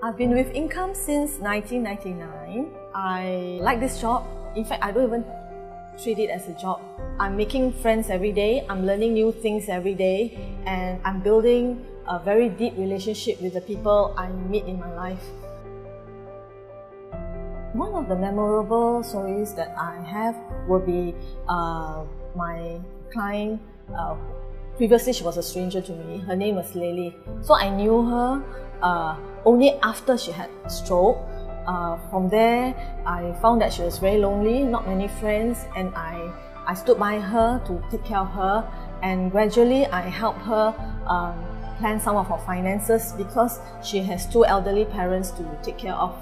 I've been with Income since 1999. I like this job. In fact, I don't even treat it as a job. I'm making friends every day, I'm learning new things every day, and I'm building a very deep relationship with the people I meet in my life. One of the memorable stories that I have will be my client. Previously, she was a stranger to me. Her name was Lily. So I knew her only after she had a stroke. From there, I found that she was very lonely, not many friends, and I stood by her to take care of her, and gradually I helped her plan some of her finances because she has two elderly parents to take care of.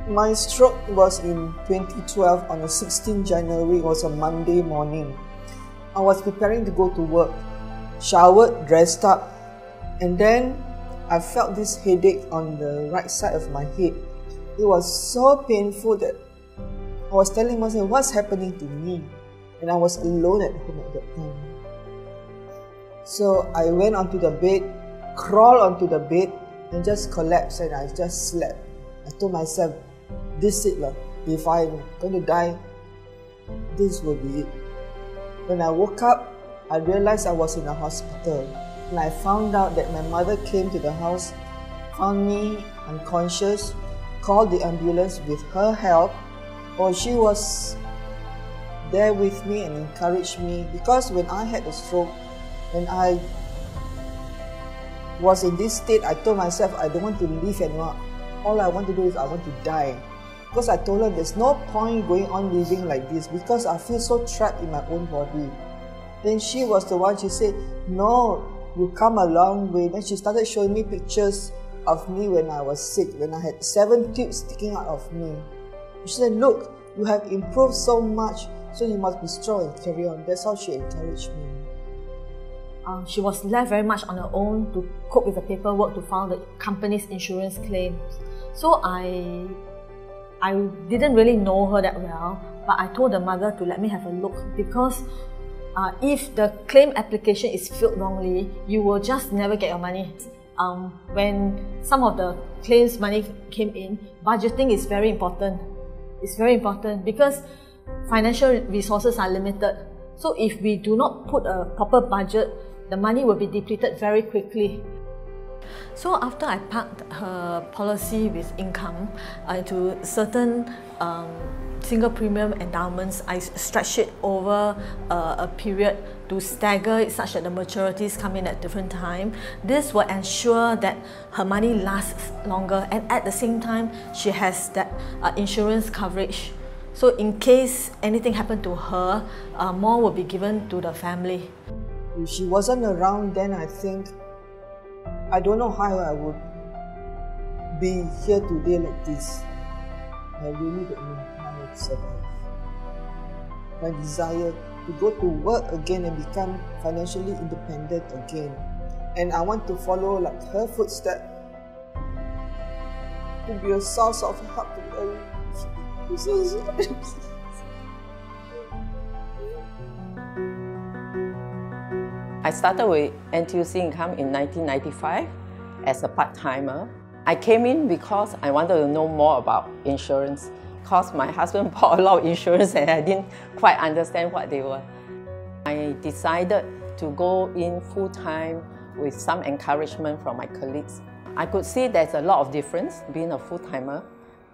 My stroke was in 2012 on the 16th January. It was a Monday morning. I was preparing to go to work, showered, dressed up, and then I felt this headache on the right side of my head. It was so painful that I was telling myself, what's happening to me? And I was alone at home at that time. So I went onto the bed, crawled onto the bed, and just collapsed, and I just slept. I told myself, this is it. If I'm going to die, this will be it. When I woke up, I realized I was in a hospital. And I found out that my mother came to the house, found me unconscious, called the ambulance with her help. Or she was there with me and encouraged me, because when I had a stroke, when I was in this state, I told myself I don't want to live anymore. All I want to do is I want to die. Because I told her there's no point going on living like this because I feel so trapped in my own body. Then she was the one, she said, no, you come a long way. Then she started showing me pictures of me when I was sick, when I had 7 tubes sticking out of me. She said, look, you have improved so much, so you must be strong and carry on. That's how she encouraged me. She was left very much on her own to cope with the paperwork to file the company's insurance claims. So I didn't really know her that well, but I told the mother to let me have a look, because if the claim application is filled wrongly, you will just never get your money. When some of the claims money came in, budgeting is very important. It's very important because financial resources are limited. So if we do not put a proper budget, the money will be depleted very quickly. So after I parked her policy with Income into certain single premium endowments, I stretched it over a period to stagger it such that the maturities come in at different times. This will ensure that her money lasts longer, and at the same time she has that insurance coverage. So in case anything happened to her, more will be given to the family. If she wasn't around then, I don't know how I would be here today like this. I really don't know how I would survive. My desire to go to work again and become financially independent again. And I want to follow like her footsteps, to be a source of help to them. I started with NTUC Income in 1995 as a part-timer. I came in because I wanted to know more about insurance, because my husband bought a lot of insurance and I didn't quite understand what they were. I decided to go in full-time with some encouragement from my colleagues. I could see there's a lot of difference being a full-timer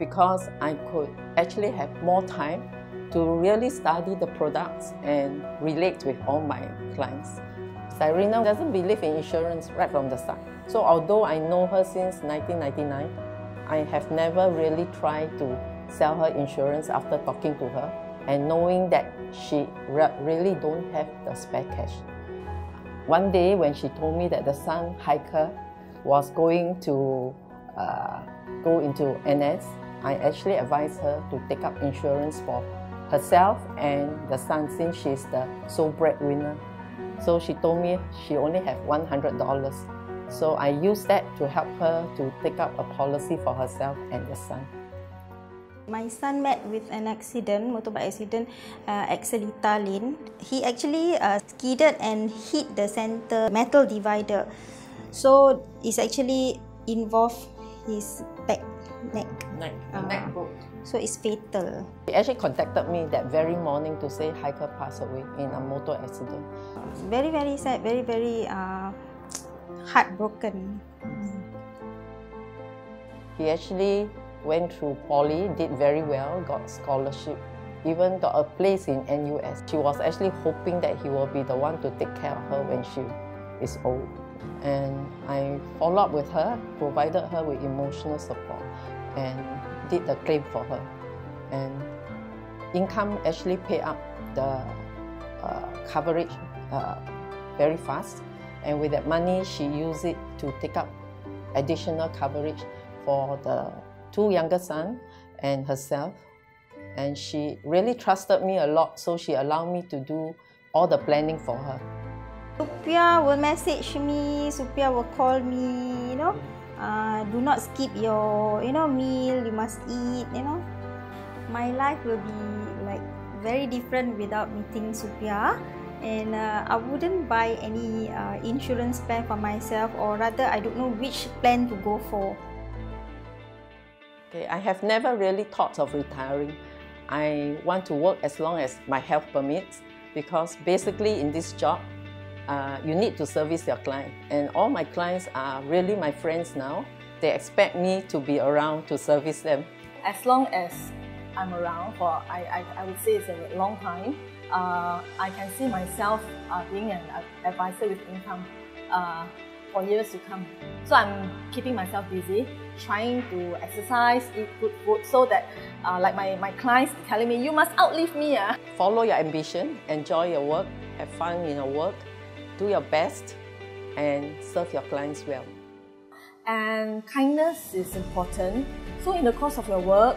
because I could actually have more time to really study the products and relate with all my clients. Cyrena doesn't believe in insurance right from the start. So although I know her since 1999, I have never really tried to sell her insurance after talking to her and knowing that she really don't have the spare cash. One day when she told me that the son, Hiker, was going to go into NS, I actually advised her to take up insurance for herself and the son since she's the sole breadwinner. So she told me she only had $100. So I used that to help her to take up a policy for herself and the son. My son met with an accident, motorbike accident, Axelita Lane. He actually skidded and hit the center metal divider. So it's actually involved his neck. Neck broke. So it's fatal. He actually contacted me that very morning to say Haikal passed away in a motor accident. Very, very sad, very, very heartbroken. He actually went through poly, did very well, got scholarship, even got a place in NUS. She was actually hoping that he will be the one to take care of her when she is old. And I followed up with her, provided her with emotional support, and did the claim for her. And income actually paid up the coverage very fast. And with that money, she used it to take up additional coverage for the 2 younger sons and herself. And she really trusted me a lot, so she allowed me to do all the planning for her. Supia will message me, Supia will call me, do not skip your, meal, you must eat, My life will be like very different without meeting Supia. And I wouldn't buy any insurance plan for myself, or rather I don't know which plan to go for. Okay, I have never really thought of retiring. I want to work as long as my health permits, because basically in this job, you need to service your client. And all my clients are really my friends now. They expect me to be around to service them. As long as I'm around for, I would say it's a long time, I can see myself being an advisor with income for years to come. So I'm keeping myself busy, trying to exercise, eat good food, so that like my clients telling me, you must outlive me. Follow your ambition, enjoy your work, have fun in your work, do your best, and serve your clients well. And kindness is important. So in the course of your work,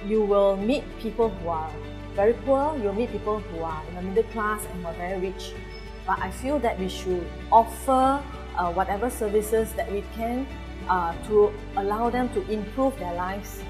you will meet people who are very poor, you'll meet people who are in the middle class and who are very rich. But I feel that we should offer whatever services that we can to allow them to improve their lives.